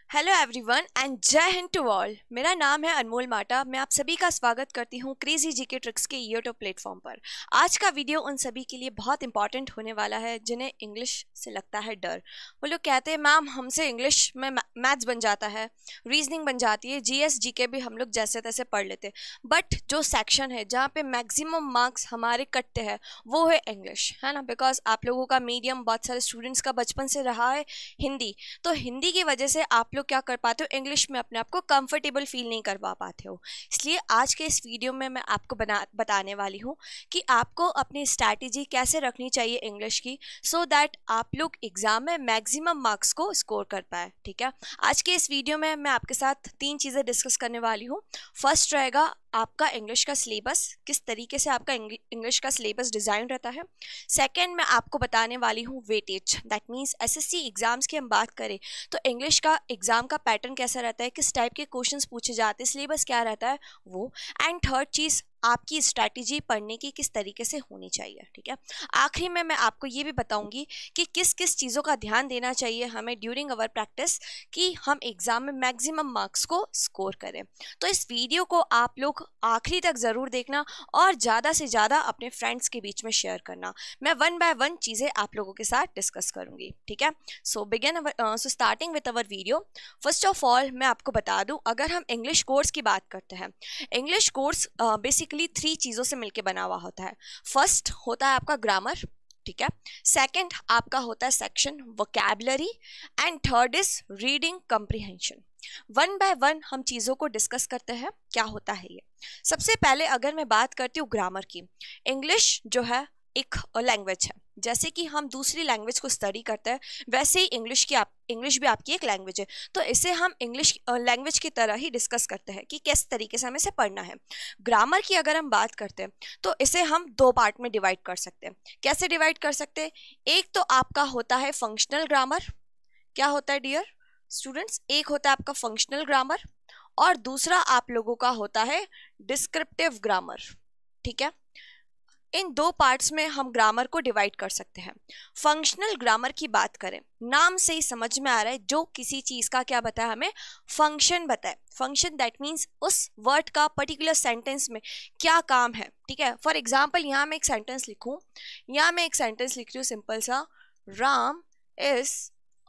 Hello everyone and जय Hind to all. मेरा नाम है अनमोल माटा। मैं आप सभी का स्वागत करती हूँ क्रेजी जीके ट्रिक्स के यूट्यूब प्लेटफॉर्म पर। आज का वीडियो उन सभी के लिए बहुत इंपॉर्टेंट होने वाला है जिन्हें इंग्लिश से लगता है डर। वो लोग कहते हैं मैम हमसे इंग्लिश में मैथ्स बन जाता है, रीजनिंग बन जाती है, जीएस जीके भी हम लोग जैसे तैसे पढ़ लेते, बट जो सेक्शन है जहाँ पे मैक्सिमम मार्क्स हमारे कटते हैं वो है इंग्लिश, है ना। बिकॉज आप लोगों का मीडियम, बहुत सारे स्टूडेंट्स का बचपन से रहा है हिंदी, तो हिंदी की वजह से आप लोग क्या कर पाते हो, इंग्लिश में अपने आप को कंफर्टेबल फील नहीं करवा पाते हो। इसलिए आज के इस वीडियो में मैं आपको बताने वाली हूँ कि आपको अपनी स्ट्रैटेजी कैसे रखनी चाहिए इंग्लिश की, सो दैट आप लोग एग्जाम में मैक्सिमम मार्क्स को स्कोर कर पाए। ठीक है, आज के इस वीडियो में मैं आपके साथ 3 चीज़ें डिस्कस करने वाली हूँ। फर्स्ट रहेगा आपका इंग्लिश का सिलेबस, किस तरीके से आपका इंग्लिश का सिलेबस डिज़ाइन रहता है। सेकंड, मैं आपको बताने वाली हूँ weightage, that means SSC exams की हम बात करें तो इंग्लिश का एग्जाम का पैटर्न कैसा रहता है, किस टाइप के क्वेश्चंस पूछे जाते हैं, सिलेबस क्या रहता है वो। एंड थर्ड चीज़, आपकी स्ट्रैटेजी पढ़ने की किस तरीके से होनी चाहिए। ठीक है, आखिरी में मैं आपको ये भी बताऊंगी कि किस किस चीज़ों का ध्यान देना चाहिए हमें ड्यूरिंग अवर प्रैक्टिस कि हम एग्जाम में मैक्सिमम मार्क्स को स्कोर करें। तो इस वीडियो को आप लोग आखिरी तक ज़रूर देखना और ज़्यादा से ज़्यादा अपने फ्रेंड्स के बीच में शेयर करना। मैं 1 बाय 1 चीज़ें आप लोगों के साथ डिस्कस करूंगी। ठीक है, so starting with our video. First of all मैं आपको बता दूं, अगर हम इंग्लिश कोर्स की बात करते हैं, इंग्लिश कोर्स बेसिकली 3 चीज़ों से मिलकर बना हुआ होता है। फर्स्ट होता है आपका ग्रामर, ठीक है। सेकंड आपका होता है section vocabulary, and third is reading comprehension. 1 by 1 हम चीज़ों को डिस्कस करते हैं क्या होता है ये। सबसे पहले अगर मैं बात करती हूँ ग्रामर की, इंग्लिश जो है एक लैंग्वेज है, जैसे कि हम दूसरी लैंग्वेज को स्टडी करते हैं वैसे ही इंग्लिश भी आपकी एक लैंग्वेज है। तो इसे हम इंग्लिश लैंग्वेज की तरह ही डिस्कस करते हैं कि किस तरीके से हमें इसे पढ़ना है। ग्रामर की अगर हम बात करते हैं तो इसे हम 2 पार्ट में डिवाइड कर सकते हैं। कैसे डिवाइड कर सकते हैं? एक तो आपका होता है फंक्शनल ग्रामर। क्या होता है डियर स्टूडेंट्स? एक होता है आपका फंक्शनल ग्रामर और दूसरा आप लोगों का होता है डिस्क्रिप्टिव ग्रामर। ठीक है, इन 2 पार्ट्स में हम ग्रामर को डिवाइड कर सकते हैं। फंक्शनल ग्रामर की बात करें, नाम से ही समझ में आ रहा है, जो किसी चीज का क्या बताया हमें, फंक्शन बताए। फंक्शन दैट मीन्स उस वर्ड का पर्टिकुलर सेंटेंस में क्या काम है। ठीक है, फॉर एग्जाम्पल यहाँ मैं एक सेंटेंस लिखूं, यहाँ मैं एक सेंटेंस लिख रही हूँ सिंपल सा, राम इज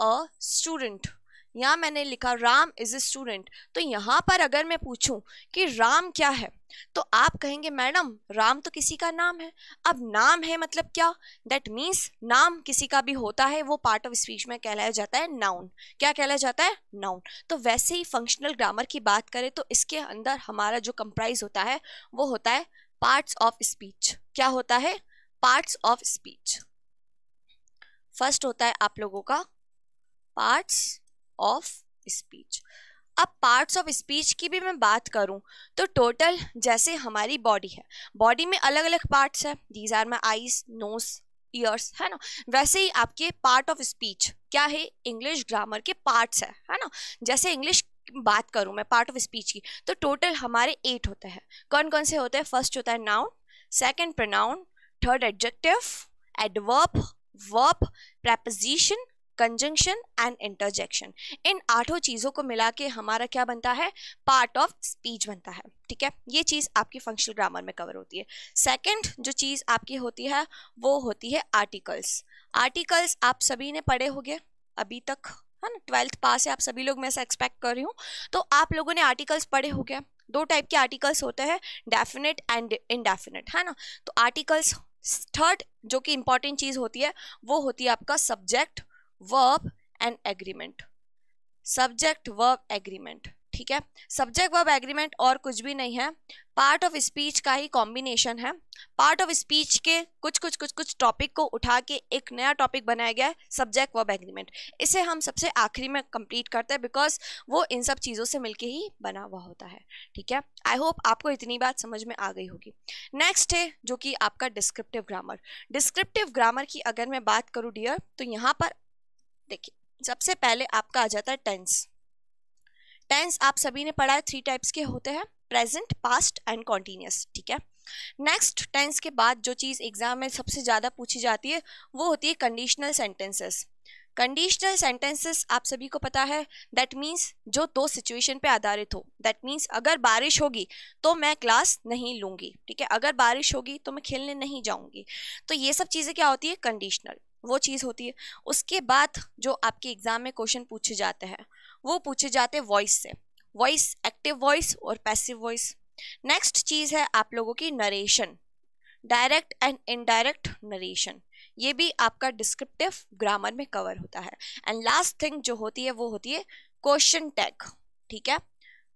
अ स्टूडेंट। यहाँ मैंने लिखा राम इज ए स्टूडेंट। तो यहाँ पर अगर मैं पूछूं कि राम क्या है, तो आप कहेंगे मैडम राम तो किसी का नाम है। अब नाम है मतलब क्या? दैट मीन्स नाम किसी का भी होता है, वो पार्ट ऑफ स्पीच में कहलाया जाता है नाउन। क्या कहलाया जाता है? नाउन। तो वैसे ही फंक्शनल ग्रामर की बात करें तो इसके अंदर हमारा जो कंप्राइज होता है वो होता है पार्ट्स ऑफ स्पीच। क्या होता है? Parts of speech. फर्स्ट होता है आप लोगों का पार्ट्स ऑफ स्पीच। अब पार्ट्स ऑफ स्पीच की भी मैं बात करूं तो टोटल जैसे हमारी बॉडी है, बॉडी में अलग अलग पार्ट्स है, these are my eyes, nose, ears, है ना। वैसे ही आपके पार्ट ऑफ स्पीच क्या है, इंग्लिश ग्रामर के पार्ट्स है ना। जैसे इंग्लिश बात करूं मैं पार्ट ऑफ स्पीच की तो टोटल हमारे 8 होते हैं। कौन कौन से होते हैं? फर्स्ट होता है noun, second pronoun, third adjective, adverb, verb, preposition, conjunction and interjection. इन 8 चीजों को मिला के हमारा क्या बनता है? पार्ट ऑफ स्पीच बनता है। ठीक है, ये चीज आपकी फंक्शनल ग्रामर में कवर होती है। सेकंड जो चीज आपकी होती है वो होती है आर्टिकल्स। आर्टिकल्स आप सभी ने पढ़े होंगे अभी तक, है ना। 12th पास है आप सभी लोग, मैं ऐसा एक्सपेक्ट कर रही हूँ। तो आप लोगों ने आर्टिकल्स पढ़े होंगे। 2 टाइप के आर्टिकल्स होते हैं, डेफिनेट एंड इनडेफिनेट, है ना। तो आर्टिकल्स, थर्ड जो कि इंपॉर्टेंट चीज होती है वो होती है आपका subject, verb and agreement. Subject verb agreement, ठीक है। सब्जेक्ट वर्ब एग्रीमेंट और कुछ भी नहीं है, पार्ट ऑफ स्पीच का ही कॉम्बिनेशन है। पार्ट ऑफ स्पीच के कुछ टॉपिक को उठा के एक नया टॉपिक बनाया गया है, सब्जेक्ट वर्ब एग्रीमेंट। इसे हम सबसे आखिरी में कंप्लीट करते हैं बिकॉज वो इन सब चीज़ों से मिलके ही बना हुआ होता है। ठीक है, आई होप आपको इतनी बात समझ में आ गई होगी। नेक्स्ट है जो कि आपका डिस्क्रिप्टिव ग्रामर। डिस्क्रिप्टिव ग्रामर की अगर मैं बात करूँ डियर, तो यहाँ पर देखिए सबसे पहले आपका आ जाता है टेंस। टेंस आप सभी ने पढ़ा है, 3 टाइप्स के होते हैं, प्रेजेंट, पास्ट एंड कॉन्टिन्यूअस। ठीक है, नेक्स्ट टेंस के बाद जो चीज़ एग्जाम में सबसे ज़्यादा पूछी जाती है वो होती है कंडीशनल सेंटेंसेस। कंडीशनल सेंटेंसेस आप सभी को पता है, दैट मीन्स जो दो सिचुएशन पे आधारित हो। दैट मीन्स अगर बारिश होगी तो मैं क्लास नहीं लूंगी, ठीक है, अगर बारिश होगी तो मैं खेलने नहीं जाऊंगी। तो ये सब चीज़ें क्या होती है, कंडीशनल वो चीज़ होती है। उसके बाद जो आपके एग्जाम में क्वेश्चन पूछे जाते हैं वो पूछे जाते हैं वॉइस से, वॉइस, एक्टिव वॉइस और पैसिव वॉइस। नेक्स्ट चीज़ है आप लोगों की narration, direct and indirect narration, ये भी आपका डिस्क्रिप्टिव ग्रामर में कवर होता है। एंड लास्ट थिंग जो होती है वो होती है क्वेश्चन टैग, ठीक है,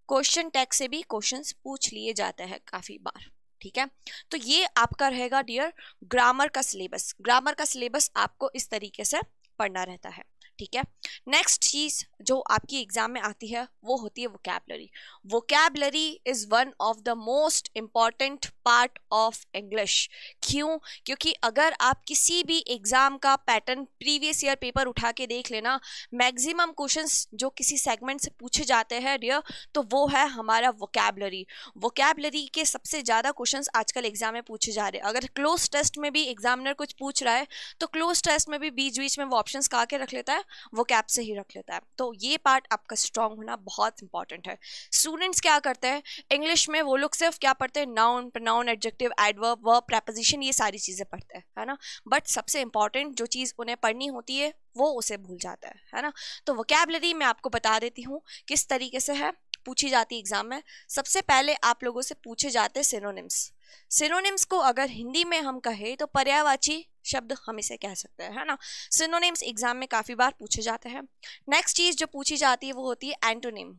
क्वेश्चन टैग से भी क्वेश्चंस पूछ लिए जाते हैं काफी बार, ठीक है। तो ये आपका रहेगा डियर ग्रामर का सिलेबस। ग्रामर का सिलेबस आपको इस तरीके से पढ़ना रहता है, ठीक है। नेक्स्ट चीज जो आपकी एग्जाम में आती है वो होती है vocabulary. Vocabulary is one of the most important part of English. क्यों? क्योंकि अगर आप किसी भी एग्जाम का पैटर्न प्रीवियस ईयर पेपर उठा के देख लेना, मैक्सिमम क्वेश्चंस जो किसी सेगमेंट से पूछे जाते हैं डियर, तो वो है हमारा वोकैबुलरी। वोकैबुलरी के सबसे ज़्यादा क्वेश्चंस आजकल एग्जाम में पूछे जा रहे हैं। अगर क्लोज टेस्ट में भी एग्जामिनर कुछ पूछ रहा है तो क्लोज टेस्ट में भी बीच बीच में वो ऑप्शंस कहा के रख लेता है, वो कैप से ही रख लेता है। तो ये पार्ट आपका स्ट्रांग होना बहुत इंपॉर्टेंट है। स्टूडेंट्स क्या करते हैं इंग्लिश में, वो लोग सिर्फ क्या पढ़ते हैं, noun, pronoun, adjective, adverb, verb, preposition, ये सारी चीजें पढ़ते हैं, है ना। बट सबसे इंपॉर्टेंट जो चीज उन्हें पढ़नी होती है वो उसे भूल जाता है ना। तो वोकैबुलरी मैं आपको बता देती हूँ किस तरीके से है पूछी जाती है एग्जाम में। सबसे पहले आप लोगों से पूछे जाते हैं सिनोनिम्स। सिनोनिम्स को अगर हिंदी में हम कहें तो पर्यायवाची शब्द हम इसे कह सकते हैं, है ना। सिनोनिम्स एग्जाम में काफी बार पूछे जाते हैं। नेक्स्ट चीज जो पूछी जाती है वो होती है एंटोनिम।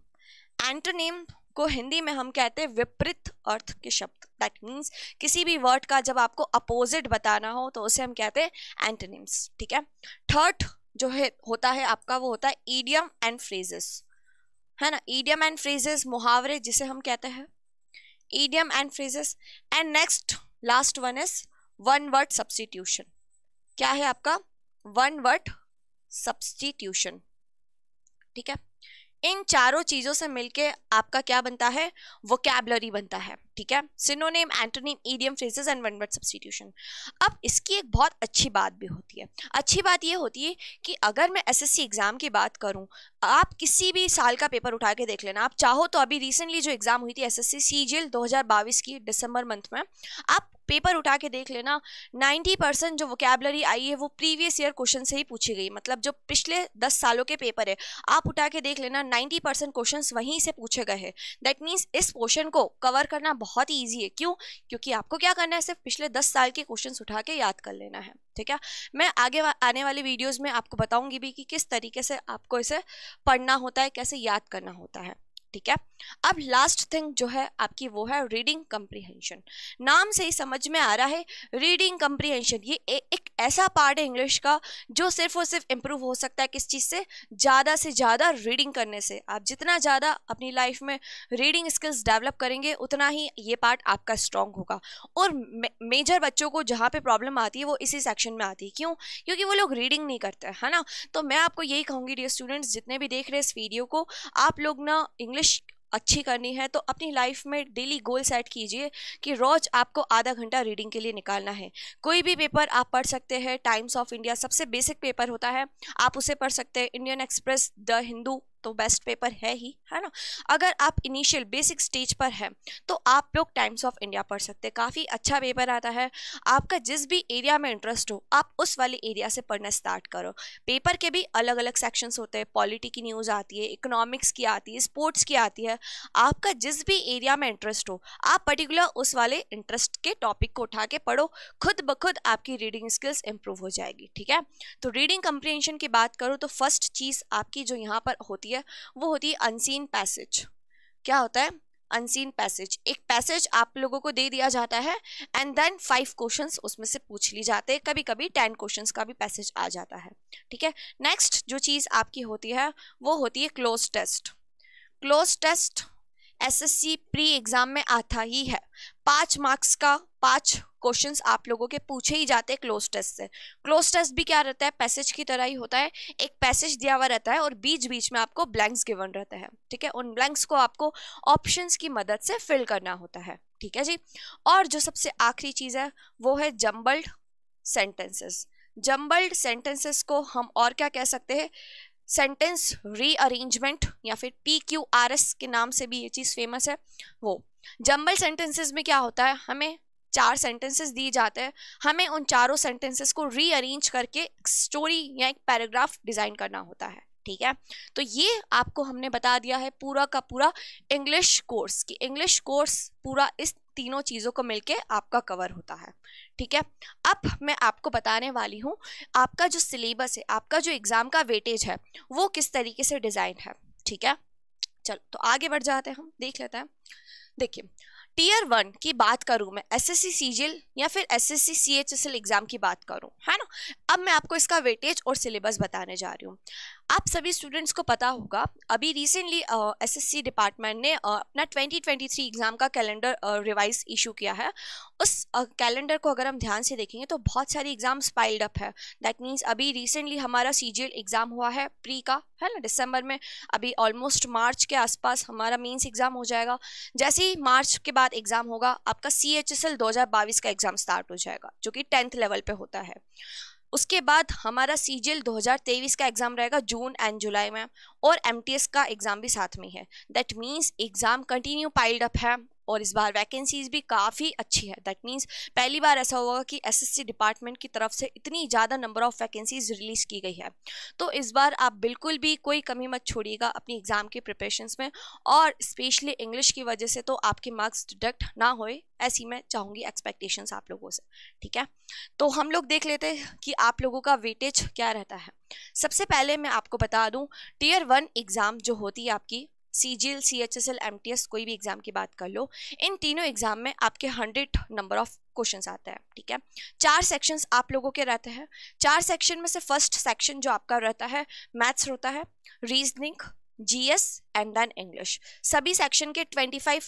एंटोनिम को हिंदी में हम कहते हैं विपरीत अर्थ के शब्द। दैट मीन्स किसी भी वर्ड का जब आपको अपोजिट बताना हो तो उसे हम कहते हैं एंटोनिम्स, ठीक है। थर्ड जो है होता है आपका वो होता है ईडियम एंड फ्रेजेस, है ना। ईडियम एंड फ्रेजेस, मुहावरे जिसे हम कहते हैं, idiom and phrases. And next last one is one word substitution. क्या है आपका वन वर्ड सब्स्टिट्यूशन, ठीक है। इन चारों चीजों से मिलके आपका क्या बनता है, वोकैबुलरी बनता है, ठीक है। Synonym, antonym, idiom, phrases and one word substitution. अब इसकी एक बहुत अच्छी बात भी होती है। अच्छी बात ये होती है कि अगर मैं एसएससी एग्जाम की बात करूं, आप किसी भी साल का पेपर उठा के देख लेना, आप चाहो तो अभी रिसेंटली जो एग्जाम हुई थी एसएससी सीजीएल 2022 की दिसंबर मंथ में, आप पेपर उठा के देख लेना, 90% जो वोकैबुलरी आई है वो प्रीवियस ईयर क्वेश्चन से ही पूछी गई। मतलब जो पिछले 10 सालों के पेपर है आप उठा के देख लेना, 90% क्वेश्चंस वहीं से पूछे गए हैं। दैट मीन्स इस पोर्शन को कवर करना बहुत ही ईजी है। क्यों? क्योंकि आपको क्या करना है, सिर्फ पिछले 10 साल के क्वेश्चंस उठा के याद कर लेना है, ठीक है। मैं आगे आने वाले वीडियोज में आपको बताऊंगी भी कि किस तरीके से आपको इसे पढ़ना होता है, कैसे याद करना होता है, ठीक है। अब लास्ट थिंग जो है आपकी वो है रीडिंग कम्प्रीहेंशन। नाम से ही समझ में आ रहा है रीडिंग कम्प्रीहेंशन, ये एक ऐसा पार्ट है इंग्लिश का जो सिर्फ और सिर्फ इम्प्रूव हो सकता है किस चीज़ से ज़्यादा रीडिंग करने से। आप जितना ज़्यादा अपनी लाइफ में रीडिंग स्किल्स डेवलप करेंगे उतना ही ये पार्ट आपका स्ट्रॉन्ग होगा। और मेजर बच्चों को जहाँ पे प्रॉब्लम आती है वो इसी सेक्शन में आती है। क्यों? क्योंकि वो लोग रीडिंग नहीं करते, है ना। तो मैं आपको यही कहूँगी डियर स्टूडेंट्स, जितने भी देख रहे हैं इस वीडियो को, आप लोग ना इंग्लिश अच्छी करनी है तो अपनी लाइफ में डेली गोल सेट कीजिए कि रोज आपको आधा घंटा रीडिंग के लिए निकालना है। कोई भी पेपर आप पढ़ सकते हैं, टाइम्स ऑफ इंडिया सबसे बेसिक पेपर होता है, आप उसे पढ़ सकते हैं। इंडियन एक्सप्रेस, द हिंदू तो बेस्ट पेपर है ही, है ना। अगर आप इनिशियल बेसिक स्टेज पर हैं तो आप लोग टाइम्स ऑफ इंडिया पढ़ सकते हैं, काफ़ी अच्छा पेपर आता है। आपका जिस भी एरिया में इंटरेस्ट हो आप उस वाले एरिया से पढ़ना स्टार्ट करो। पेपर के भी अलग अलग सेक्शंस होते हैं, पॉलिटी की न्यूज़ आती है, इकोनॉमिक्स की आती है, स्पोर्ट्स की आती है। आपका जिस भी एरिया में इंटरेस्ट हो आप पर्टिकुलर उस वाले इंटरेस्ट के टॉपिक को उठा के पढ़ो, खुद ब खुद आपकी रीडिंग स्किल्स इंप्रूव हो जाएगी, ठीक है। तो रीडिंग कम्प्रीहेंशन की बात करूँ तो फर्स्ट चीज़ आपकी जो यहाँ पर होती है वो होती है अनसीन पैसेज। क्या होता है अनसीन पैसेज? एक पैसेज आप लोगों को दे दिया जाता है एंड देन 5 क्वेश्चंस उसमें से पूछ ली जाते हैं, कभी कभी 10 क्वेश्चंस का भी पैसेज आ जाता है, ठीक है। नेक्स्ट जो चीज़ आपकी होती है वो होती है cloze test. Cloze test SSC pre exam में आता ही है। 5 मार्क्स का 5 क्वेश्चंस आप लोगों के पूछे ही जाते हैं क्लोज टेस्ट से। क्लोज टेस्ट भी क्या रहता है, पैसेज की तरह ही होता है। एक पैसेज दिया हुआ रहता है और बीच बीच में आपको ब्लैंक्स गिवन रहते हैं, ठीक है। उन ब्लैंक्स को आपको ऑप्शंस की मदद से फिल करना होता है, ठीक है जी। और जो सबसे आखिरी चीज़ है वो है जम्बल्ड सेंटेंसेस। जम्बल्ड सेंटेंसेस को हम और क्या कह सकते हैं, सेंटेंस रीअरेंजमेंट या फिर PQRS के नाम से भी ये चीज़ फेमस है। वो जम्बल सेंटेंसेस में क्या होता है, हमें 4 सेंटेंसेस दिए जाते हैं, हमें उन चारों सेंटेंसेस को रीअरेंज करके स्टोरी या एक पैराग्राफ डिजाइन करना होता है। ठीक है, तो ये आपको हमने बता दिया है पूरा का पूरा इंग्लिश कोर्स की इंग्लिश कोर्स पूरा इस तीनों चीज़ों को मिलके आपका कवर होता है। ठीक है, अब मैं आपको बताने वाली हूँ आपका जो सिलेबस है, आपका जो एग्जाम का वेटेज है वो किस तरीके से डिजाइन है। ठीक है, चलो तो आगे बढ़ जाते हैं, हम देख लेते हैं। देखिए, टीयर 1 की बात करूं मैं, SSC CGL या फिर SSC CHSL एग्जाम की बात करूं, है ना। अब मैं आपको इसका वेटेज और सिलेबस बताने जा रही हूँ। आप सभी स्टूडेंट्स को पता होगा, अभी रिसेंटली SSC डिपार्टमेंट ने अपना 2023 एग्जाम का कैलेंडर रिवाइज इशू किया है। उस कैलेंडर को अगर हम ध्यान से देखेंगे तो बहुत सारी एग्जाम्स पाइल्ड अप है। दैट मीन्स अभी रिसेंटली हमारा CGL एग्जाम हुआ है प्री का, है ना, दिसंबर में। अभी ऑलमोस्ट मार्च के आसपास हमारा मेंस एग्जाम हो जाएगा। जैसे ही मार्च के बाद एग्जाम होगा, आपका CHSL 2022 का एग्जाम स्टार्ट हो जाएगा, जो कि 10th लेवल पे होता है। उसके बाद हमारा CGL 2023 का एग्जाम रहेगा जून एंड जुलाई में, और MTS का एग्जाम भी साथ में है। That means exam continue piled up है, और इस बार वैकेंसीज भी काफ़ी अच्छी है। दैट मीन्स पहली बार ऐसा होगा कि SSC डिपार्टमेंट की तरफ से इतनी ज़्यादा नंबर ऑफ वैकेंसीज रिलीज की गई है। तो इस बार आप बिल्कुल भी कोई कमी मत छोड़िएगा अपनी एग्जाम के प्रिपरेशंस में, और स्पेशली इंग्लिश की वजह से तो आपके मार्क्स डिडक्ट ना होए, ऐसी मैं चाहूँगी एक्सपेक्टेशंस आप लोगों से। ठीक है, तो हम लोग देख लेते हैं कि आप लोगों का वेटेज क्या रहता है। सबसे पहले मैं आपको बता दूं, टीयर 1 एग्जाम जो होती है आपकी, CGL CHSL MTS कोई भी एग्जाम की बात कर लो, इन तीनों एग्जाम में आपके 100 नंबर ऑफ क्वेश्चंस आते हैं। ठीक है, 4 सेक्शंस आप लोगों के रहते हैं। 4 सेक्शन में से फर्स्ट सेक्शन जो आपका रहता है मैथ्स होता है, reasoning, GS and then English. सभी सेक्शन के 25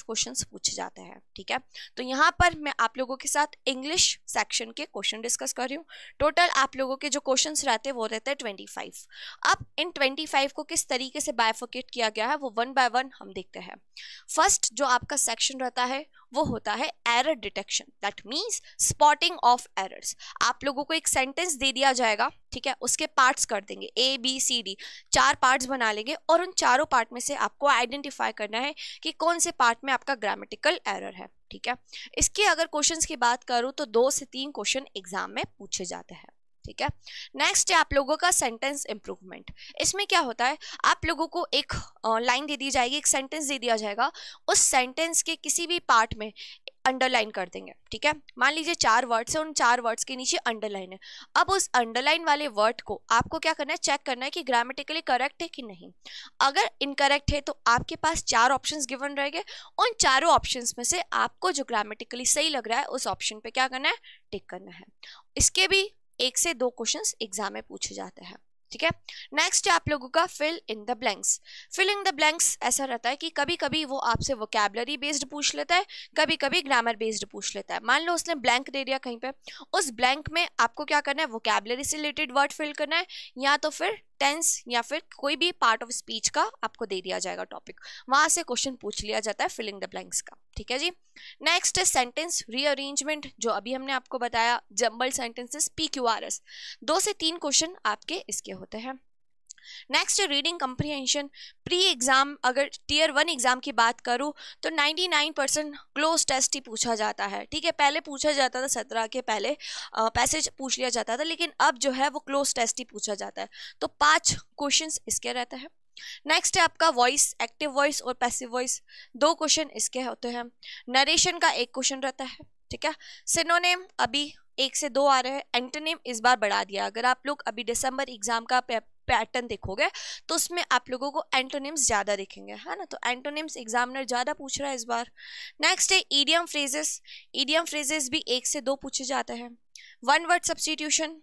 क्वेश्चंस पूछे जाते हैं। ठीक है, तो यहाँ पर मैं आप लोगों के साथ इंग्लिश सेक्शन के क्वेश्चन डिस्कस कर रही हूँ। टोटल आप लोगों के जो क्वेश्चंस रहते हैं वो रहते हैं 25। अब इन 25 को किस तरीके से बाइफर्केट किया गया है वो वन बाय वन हम देखते हैं। फर्स्ट जो आपका सेक्शन रहता है वो होता है error detection, that means spotting of errors. आप लोगों को एक सेंटेंस दे दिया जाएगा, ठीक है, उसके पार्ट्स कर देंगे ABCD, 4 पार्ट्स बना लेंगे, और उन चारों पार्ट में से आपको आइडेंटिफाई करना है कि कौन से पार्ट में आपका ग्रामेटिकल एरर है। ठीक है, इसके अगर क्वेश्चंस की बात करूं तो 2 से 3 क्वेश्चन एग्जाम में पूछे जाते हैं। ठीक है, नेक्स्ट है आप लोगों का सेंटेंस इंप्रूवमेंट। इसमें क्या होता है, आप लोगों को एक लाइन दे दी जाएगी, एक सेंटेंस दे दिया जाएगा, उस सेंटेंस के किसी भी पार्ट में अंडरलाइन कर देंगे। ठीक है, मान लीजिए 4 वर्ड्स है, उन 4 वर्ड्स के नीचे अंडरलाइन है। अब उस अंडरलाइन वाले वर्ड को आपको क्या करना है, चेक करना है कि ग्रामेटिकली करेक्ट है कि नहीं। अगर इनकरेक्ट है तो आपके पास 4 ऑप्शंस गिवन रहेंगे, उन चारों ऑप्शंस में से आपको जो ग्रामेटिकली सही लग रहा है उस ऑप्शन पे क्या करना है, टिक करना है। इसके भी 1 से 2 क्वेश्चंस एग्जाम में पूछे जाते हैं। ठीक है, नेक्स्ट है आप लोगों का fill in the blanks. Fill in the blanks ऐसा रहता है कि कभी कभी वो आपसे वोकैबुलरी बेस्ड पूछ लेता है, कभी कभी ग्रामर बेस्ड पूछ लेता है। मान लो उसने ब्लैंक दे दिया कहीं पे, उस ब्लैंक में आपको क्या करना है, वोकैबुलरी से रिलेटेड वर्ड फिल करना है, या तो फिर टेंस या फिर कोई भी पार्ट ऑफ स्पीच का आपको दे दिया जाएगा टॉपिक, वहां से क्वेश्चन पूछ लिया जाता है फिल इन द ब्लैंक्स का। ठीक है जी, नेक्स्ट है सेंटेंस रीअरेंजमेंट, जो अभी हमने आपको बताया, जंबल सेंटेंसेस PQRS। 2 से 3 क्वेश्चन आपके इसके होते हैं। Next reading comprehension. Pre exam अगर टीयर 1 एग्जाम की बात करूँ तो 99% क्लोज टेस्ट ही पूछा जाता है। ठीक है, पहले पूछा जाता था 17 के पहले पैसेज पूछ लिया जाता था, लेकिन अब जो है वो क्लोज टेस्ट ही पूछा जाता है। तो 5 क्वेश्चंस इसके रहते हैं। नेक्स्ट है आपका वॉइस, एक्टिव वॉइस और पैसिव वॉइस, 2 क्वेश्चन इसके होते हैं। नरेशन का 1 क्वेश्चन रहता है। ठीक है, सिनोनिम अभी 1 से 2 आ रहे हैं, एंटोनिम इस बार बढ़ा दिया। अगर आप लोग अभी दिसंबर एग्जाम का पैटर्न देखोगे तो उसमें आप लोगों को एंटोनिम्स ज़्यादा दिखेंगे, है ना, तो एंटोनिम्स एग्जामिनर ज़्यादा पूछ रहा है इस बार। नेक्स्ट है ईडियम फ्रेजेस। ईडियम फ्रेजेस भी 1 से 2 पूछे जाते हैं। 1 वर्ड सब्स्टिट्यूशन।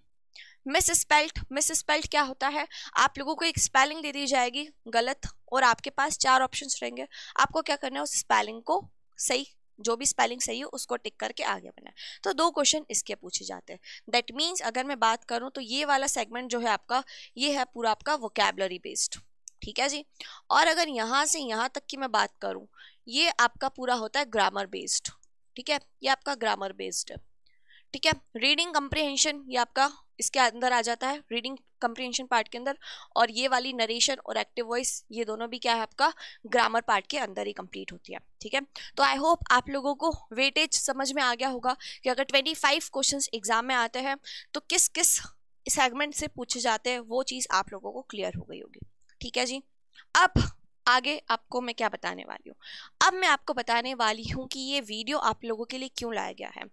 मिस स्पेल्ट क्या होता है, आप लोगों को एक स्पेलिंग दे दी जाएगी गलत, और आपके पास 4 ऑप्शंस रहेंगे, आपको क्या करना है, उस स्पेलिंग को सही, जो भी स्पेलिंग सही हो उसको टिक करके आगे बढ़ना है। तो 2 क्वेश्चन इसके पूछे जाते हैं। दैट मीन्स अगर मैं बात करूं तो ये वाला सेगमेंट जो है आपका, ये है पूरा आपका वोकैबुलरी बेस्ड। ठीक है जी, और अगर यहाँ से यहाँ तक की मैं बात करूं, ये आपका पूरा होता है ग्रामर बेस्ड। ठीक है, ये आपका ग्रामर बेस्ड है। ठीक है। रीडिंग कंप्रिहेंशन ये आपका इसके अंदर आ जाता है, रीडिंग कंप्रिहेंशन पार्ट के अंदर, और ये वाली नरेशन और एक्टिव वॉइस ये दोनों भी क्या है आपका ग्रामर पार्ट के अंदर ही कंप्लीट होती है। ठीक है, तो आई होप आप लोगों को वेटेज समझ में आ गया होगा कि अगर 25 क्वेश्चंस एग्जाम में आते हैं तो किस किस सेगमेंट से पूछे जाते हैं, वो चीज़ आप लोगों को क्लियर हो गई होगी। ठीक है जी, अब आगे आपको मैं क्या बताने वाली हूँ। अब मैं आपको बताने वाली हूँ कि ये वीडियो आप लोगों के लिए क्यों लाया गया है।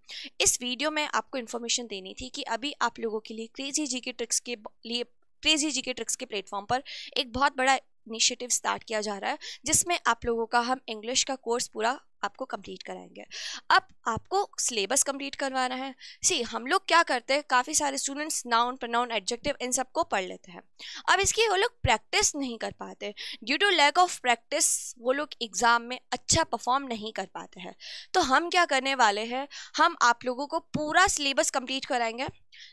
इस वीडियो में आपको इन्फॉर्मेशन देनी थी कि अभी आप लोगों के लिए क्रेजी जीके ट्रिक्स के लिए क्रेजी जीके ट्रिक्स के प्लेटफॉर्म पर एक बहुत बड़ा इनिशिएटिव स्टार्ट किया जा रहा है, जिसमें आप लोगों का हम इंग्लिश का कोर्स पूरा आपको कंप्लीट कराएंगे। अब आपको सिलेबस कंप्लीट करवाना है। सी हम लोग क्या करते हैं, काफ़ी सारे स्टूडेंट्स नाउन प्रोनाउन एडजेक्टिव इन सबको पढ़ लेते हैं, अब इसकी वो लोग प्रैक्टिस नहीं कर पाते। Due to lack of practice वो लोग एग्ज़ाम में अच्छा परफॉर्म नहीं कर पाते हैं। तो हम क्या करने वाले हैं, हम आप लोगों को पूरा सिलेबस कंप्लीट कराएंगे,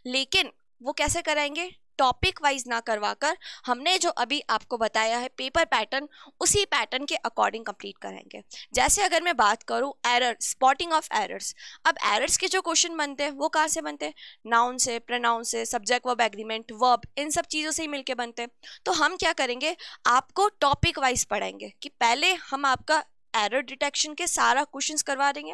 लेकिन वो कैसे कराएंगे, टॉपिक वाइज ना करवाकर हमने जो अभी आपको बताया है पेपर पैटर्न, उसी पैटर्न के अकॉर्डिंग कंप्लीट कराएंगे। जैसे अगर मैं बात करूं एरर, स्पॉटिंग ऑफ एरर्स, अब एरर्स के जो क्वेश्चन बनते हैं वो कहाँ से बनते हैं, नाउन से, प्रोनाउन से, सब्जेक्ट वर्ब एग्रीमेंट वर्ब, इन सब चीज़ों से ही मिलके बनते हैं। तो हम क्या करेंगे, आपको टॉपिक वाइज पढ़ाएंगे कि पहले हम आपका एरर डिटेक्शन के सारा क्वेश्चंस करवा देंगे,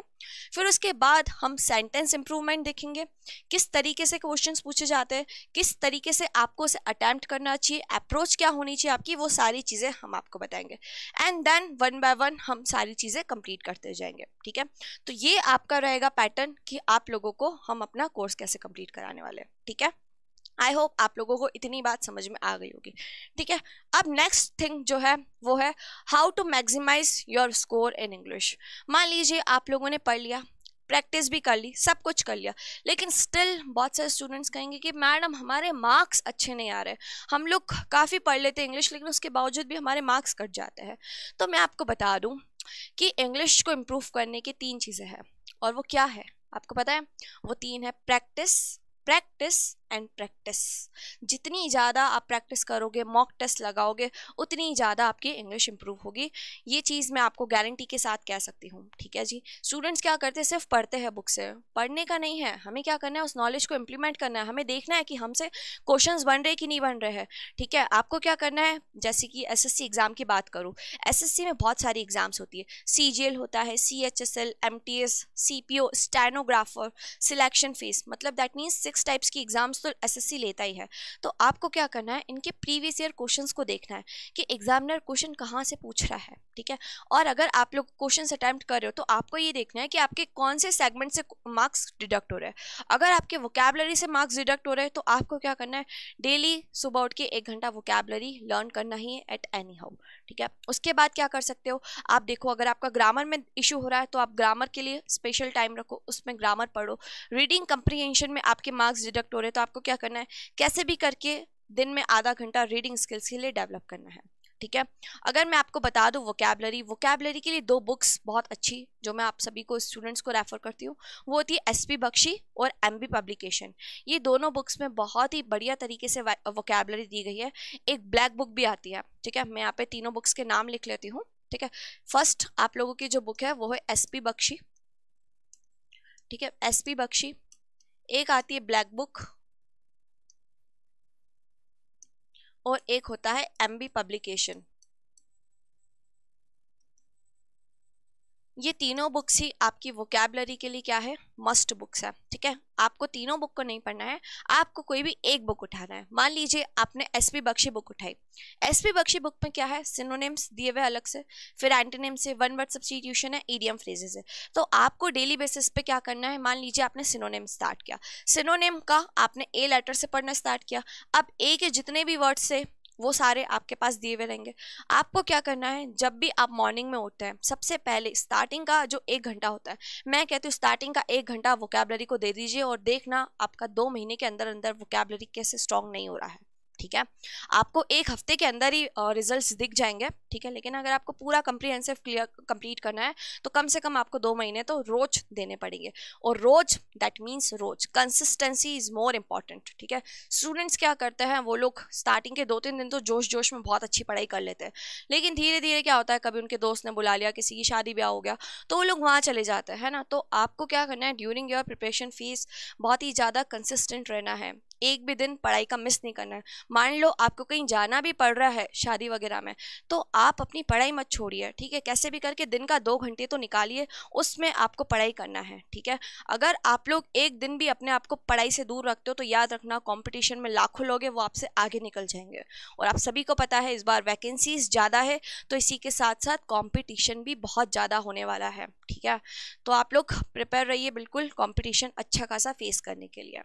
फिर उसके बाद हम सेंटेंस इंप्रूवमेंट देखेंगे, किस तरीके से क्वेश्चंस पूछे जाते हैं, किस तरीके से आपको उसे अटेम्प्ट करना चाहिए, अप्रोच क्या होनी चाहिए आपकी, वो सारी चीज़ें हम आपको बताएंगे। And then one by one हम सारी चीज़ें कंप्लीट करते जाएंगे। ठीक है, तो ये आपका रहेगा पैटर्न कि आप लोगों को हम अपना कोर्स कैसे कंप्लीट कराने वाले हैं। ठीक है, आई होप आप लोगों को इतनी बात समझ में आ गई होगी। ठीक है, अब नेक्स्ट थिंग जो है वो है how to maximise your score in English. मान लीजिए आप लोगों ने पढ़ लिया, प्रैक्टिस भी कर ली, सब कुछ कर लिया, लेकिन स्टिल बहुत सारे स्टूडेंट्स कहेंगे कि मैडम हमारे मार्क्स अच्छे नहीं आ रहे, हम लोग काफ़ी पढ़ लेते हैं इंग्लिश लेकिन उसके बावजूद भी हमारे मार्क्स कट जाते हैं। तो मैं आपको बता दूं कि इंग्लिश को इम्प्रूव करने की 3 चीज़ें हैं, और वो क्या है आपको पता है, वो 3 है प्रैक्टिस, प्रैक्टिस एंड प्रैक्टिस। जितनी ज़्यादा आप प्रैक्टिस करोगे, मॉक टेस्ट लगाओगे, उतनी ज़्यादा आपकी इंग्लिश इंप्रूव होगी। ये चीज़ मैं आपको गारंटी के साथ कह सकती हूँ। ठीक है जी, स्टूडेंट्स क्या करते हैं, सिर्फ पढ़ते हैं बुक से, पढ़ने का नहीं है, हमें क्या करना है, उस नॉलेज को इम्प्लीमेंट करना है, हमें देखना है कि हमसे क्वेश्चंस बन रहे कि नहीं बन रहे हैं। ठीक है, आपको क्या करना है, जैसे कि एसएससी एग्ज़ाम की बात करूँ, एसएससी में बहुत सारी एग्जाम्स होती है, सीजीएल होता है, CHSL, MTS, CPO, stenographer, selection face, मतलब दैट मीन्स 6 टाइप्स की एग्जाम्स तो एसएससी लेता ही है। तो आपको क्या करना है, इनके प्रीवियस ईयर क्वेश्चंस को देखना है कि एग्जामिनर क्वेश्चन कहाँ से पूछ रहा है। ठीक है, और अगर आप लोग क्वेश्चन अटेम्प्ट कर रहे हो तो आपको ये देखना है कि आपके कौन से सेगमेंट से मार्क्स डिडक्ट हो रहे हैं। अगर आपके वोकैबुलरी से मार्क्स डिडक्ट हो रहे हैं तो आपको क्या करना है, डेली सुबह उठ के 1 घंटा वोकैबुलरी लर्न करना ही है एट एनी हाउ। ठीक है, उसके बाद क्या कर सकते हो, आप देखो अगर आपका ग्रामर में इशू हो रहा है तो आप ग्रामर के लिए स्पेशल टाइम रखो, उसमें ग्रामर पढ़ो। रीडिंग कंप्रीहेंशन में आपके मार्क्स डिडक्ट हो रहे हैं तो आपको क्या करना है, कैसे भी करके दिन में आधा घंटा रीडिंग स्किल्स के लिए डेवलप करना है। ठीक है, अगर मैं आपको बता दूं वोकैबुलरी के लिए 2 बुक्स बहुत अच्छी जो मैं आप सभी को स्टूडेंट्स को रेफर करती हूँ, वो होती है एसपी बख्शी और एमबी पब्लिकेशन। ये दोनों बुक्स में बहुत ही बढ़िया तरीके से वोकैबुलरी दी गई है। एक ब्लैक बुक भी आती है। ठीक है, मैं यहाँ पे तीनों बुक्स के नाम लिख लेती हूँ। ठीक है, फर्स्ट आप लोगों की जो बुक है वो है एसपी बख्शी। ठीक है, एसपी बख्शी। एक आती है ब्लैक बुक और एक होता है एमबी पब्लिकेशन। ये तीनों बुक्स ही आपकी वोकैबुलरी के लिए क्या है, मस्ट बुक्स है। ठीक है, आपको तीनों बुक को नहीं पढ़ना है, आपको कोई भी एक बुक उठाना है। मान लीजिए आपने एसपी बख्शी बुक उठाई, एसपी बख्शी बुक में क्या है, सिनोनिम्स दिए हुए अलग से, फिर एंटोनिम्स है, वन वर्ड सब्स्टिट्यूशन है, इडियम फ्रेजेस है। तो आपको डेली बेसिस पे क्या करना है, मान लीजिए आपने सिनोनिम स्टार्ट किया, सिनोनिम का आपने ए लेटर से पढ़ना स्टार्ट किया, अब ए के जितने भी वर्ड्स से वो सारे आपके पास दिए हुए रहेंगे। आपको क्या करना है, जब भी आप मॉर्निंग में उठते हैं सबसे पहले स्टार्टिंग का जो 1 घंटा होता है, मैं कहती हूँ स्टार्टिंग का 1 घंटा वोकैबुलरी को दे दीजिए और देखना आपका 2 महीने के अंदर अंदर वोकैबुलरी कैसे स्ट्रॉन्ग नहीं हो रहा है। ठीक है। आपको एक हफ्ते के अंदर ही रिजल्ट्स दिख जाएंगे, ठीक है, लेकिन अगर आपको पूरा कंप्रीहेंसिव क्लियर कंप्लीट करना है तो कम से कम आपको 2 महीने तो रोज देने पड़ेंगे। और रोज दैट मीन्स रोज, कंसिस्टेंसी इज मोर इंपॉर्टेंट, ठीक है। स्टूडेंट्स क्या करते हैं, वो लोग स्टार्टिंग के 2-3 दिन तो जोश जोश में बहुत अच्छी पढ़ाई कर लेते हैं, लेकिन धीरे धीरे क्या होता है, कभी उनके दोस्त ने बुला लिया, किसी की शादी ब्याह हो गया तो वो लोग वहाँ चले जाते हैं ना। तो आपको क्या करना है, ड्यूरिंग योर प्रिपरेशन फेज बहुत ही ज़्यादा कंसिस्टेंट रहना है, एक भी दिन पढ़ाई का मिस नहीं करना है। मान लो आपको कहीं जाना भी पड़ रहा है शादी वगैरह में, तो आप अपनी पढ़ाई मत छोड़िए, ठीक है। कैसे भी करके दिन का 2 घंटे तो निकालिए, उसमें आपको पढ़ाई करना है, ठीक है। अगर आप लोग एक दिन भी अपने आप को पढ़ाई से दूर रखते हो तो याद रखना, कंपटीशन में लाखों लोग हैं, वो आपसे आगे निकल जाएंगे। और आप सभी को पता है इस बार वैकेंसीज ज़्यादा है, तो इसी के साथ साथ कॉम्पिटिशन भी बहुत ज़्यादा होने वाला है, ठीक है। तो आप लोग प्रिपेयर रहिए बिल्कुल कॉम्पिटिशन अच्छा खासा फेस करने के लिए।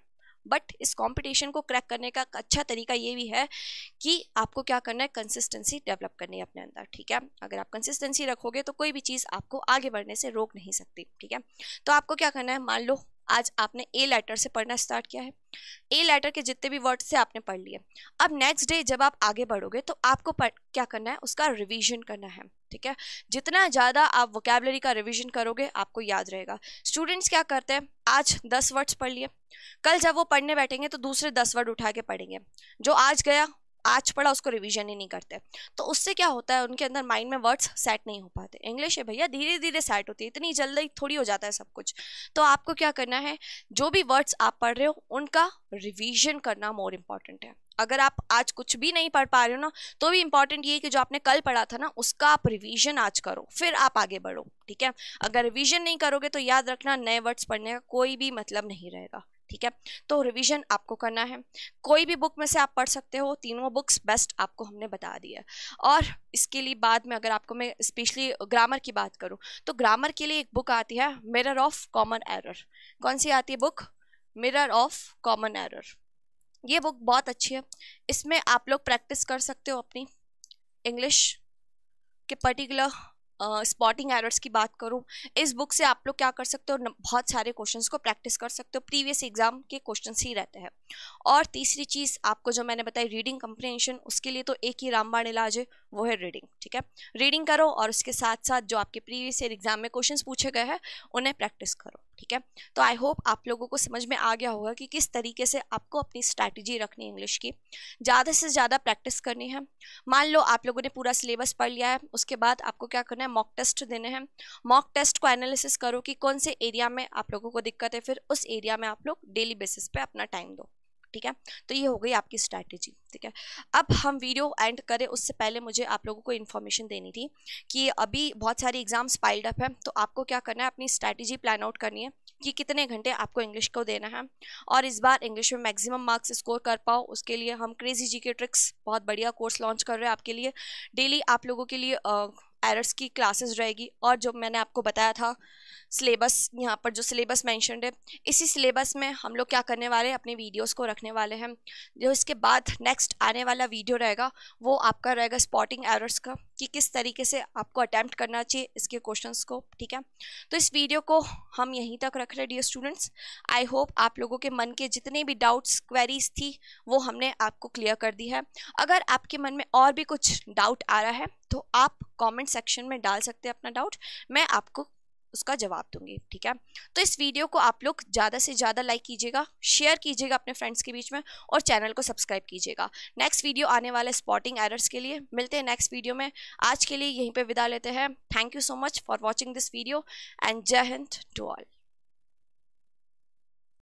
बट इस कंपटीशन को क्रैक करने का अच्छा तरीका ये भी है कि आपको क्या करना है, कंसिस्टेंसी डेवलप करनी है अपने अंदर, ठीक है। अगर आप कंसिस्टेंसी रखोगे तो कोई भी चीज़ आपको आगे बढ़ने से रोक नहीं सकती, ठीक है। तो आपको क्या करना है, मान लो आज आपने ए लेटर से पढ़ना स्टार्ट किया है, ए लेटर के जितने भी वर्ड्स से आपने पढ़ लिए, अब नेक्स्ट डे जब आप आगे बढ़ोगे तो आपको क्या करना है, उसका रिवीजन करना है, ठीक है। जितना ज़्यादा आप वोकैबुलरी का रिवीजन करोगे आपको याद रहेगा। स्टूडेंट्स क्या करते हैं, आज 10 वर्ड्स पढ़ लिए, कल जब वो पढ़ने बैठेंगे तो दूसरे 10 वर्ड उठा के पढ़ेंगे, जो आज गया आज पढ़ा उसको रिवीजन ही नहीं करते। तो उससे क्या होता है, उनके अंदर माइंड में वर्ड्स सेट नहीं हो पाते। इंग्लिश है भैया, धीरे धीरे सेट होती है, इतनी जल्दी थोड़ी हो जाता है सब कुछ। तो आपको क्या करना है, जो भी वर्ड्स आप पढ़ रहे हो उनका रिवीजन करना मोर इम्पॉर्टेंट है। अगर आप आज कुछ भी नहीं पढ़ पा रहे हो ना, तो भी इंपॉर्टेंट ये है कि जो आपने कल पढ़ा था ना उसका आप रिवीजन आज करो, फिर आप आगे बढ़ो, ठीक है। अगर रिवीजन नहीं करोगे तो याद रखना नए वर्ड्स पढ़ने का कोई भी मतलब नहीं रहेगा, ठीक है। तो रिवीजन आपको करना है, कोई भी बुक में से आप पढ़ सकते हो, तीनों बुक्स बेस्ट आपको हमने बता दी है। और इसके लिए बाद में अगर आपको मैं स्पेशली ग्रामर की बात करूं तो ग्रामर के लिए एक बुक आती है मिरर ऑफ कॉमन एरर। कौन सी आती है book, mirror of common error. ये बुक बहुत अच्छी है, इसमें आप लोग प्रैक्टिस कर सकते हो अपनी इंग्लिश के पर्टिकुलर स्पॉटिंग एरर्स की बात करूं, इस बुक से आप लोग क्या कर सकते हो, बहुत सारे क्वेश्चंस को प्रैक्टिस कर सकते हो, प्रीवियस एग्जाम के क्वेश्चंस ही रहते हैं। और तीसरी चीज़ आपको जो मैंने बताई रीडिंग कंप्रीहेंशन, उसके लिए तो एक ही रामबाण इलाज है, वो है रीडिंग, ठीक है। रीडिंग करो और उसके साथ साथ जो आपके प्रीवियस ईयर एग्जाम में क्वेश्चंस पूछे गए हैं उन्हें प्रैक्टिस करो, ठीक है। तो आई होप आप लोगों को समझ में आ गया होगा कि किस तरीके से आपको अपनी स्ट्रैटेजी रखनी है इंग्लिश की, ज़्यादा से ज़्यादा प्रैक्टिस करनी है। मान लो आप लोगों ने पूरा सिलेबस पढ़ लिया है, उसके बाद आपको क्या करना है, मॉक टेस्ट देने हैं। मॉक टेस्ट को एनालिसिस करो कि कौन से एरिया में आप लोगों को दिक्कत है, फिर उस एरिया में आप लोग डेली बेसिस पे अपना टाइम दो, ठीक है। तो ये हो गई आपकी स्ट्रैटेजी, ठीक है। अब हम वीडियो एंड करें उससे पहले मुझे आप लोगों को इन्फॉर्मेशन देनी थी कि अभी बहुत सारी एग्जाम्स पाइल्ड अप है, तो आपको क्या करना है, अपनी स्ट्रैटेजी प्लान आउट करनी है कि कितने घंटे आपको इंग्लिश को देना है और इस बार इंग्लिश में मैक्सिमम मार्क्स स्कोर कर पाओ। उसके लिए हम क्रेजी जीके ट्रिक्स बहुत बढ़िया कोर्स लॉन्च कर रहे हैं आपके लिए। डेली आप लोगों के लिए एरर्स की क्लासेस रहेगी, और जो मैंने आपको बताया था सिलेबस, यहाँ पर जो सिलेबस मेंशन्ड है, इसी सिलेबस में हम लोग क्या करने वाले हैं, अपने वीडियोस को रखने वाले हैं। जो इसके बाद नेक्स्ट आने वाला वीडियो रहेगा वो आपका रहेगा स्पॉटिंग एरर्स का, कि किस तरीके से आपको अटैम्प्ट करना चाहिए इसके क्वेश्चंस को, ठीक है। तो इस वीडियो को हम यहीं तक रख रहे हैं डियर स्टूडेंट्स। आई होप आप लोगों के मन के जितने भी डाउट्स क्वेरीज थी वो हमने आपको क्लियर कर दी है। अगर आपके मन में और भी कुछ डाउट आ रहा है तो आप कमेंट सेक्शन में डाल सकते हैं अपना डाउट, मैं आपको उसका जवाब दूंगी, ठीक है। तो इस वीडियो को आप लोग ज़्यादा से ज़्यादा लाइक कीजिएगा, शेयर कीजिएगा अपने फ्रेंड्स के बीच में, और चैनल को सब्सक्राइब कीजिएगा। नेक्स्ट वीडियो आने वाले स्पॉटिंग एरर्स के लिए, मिलते हैं नेक्स्ट वीडियो में। आज के लिए यहीं पे विदा लेते हैं। Thank you so much for watching this video and जय हिंद टू ऑल।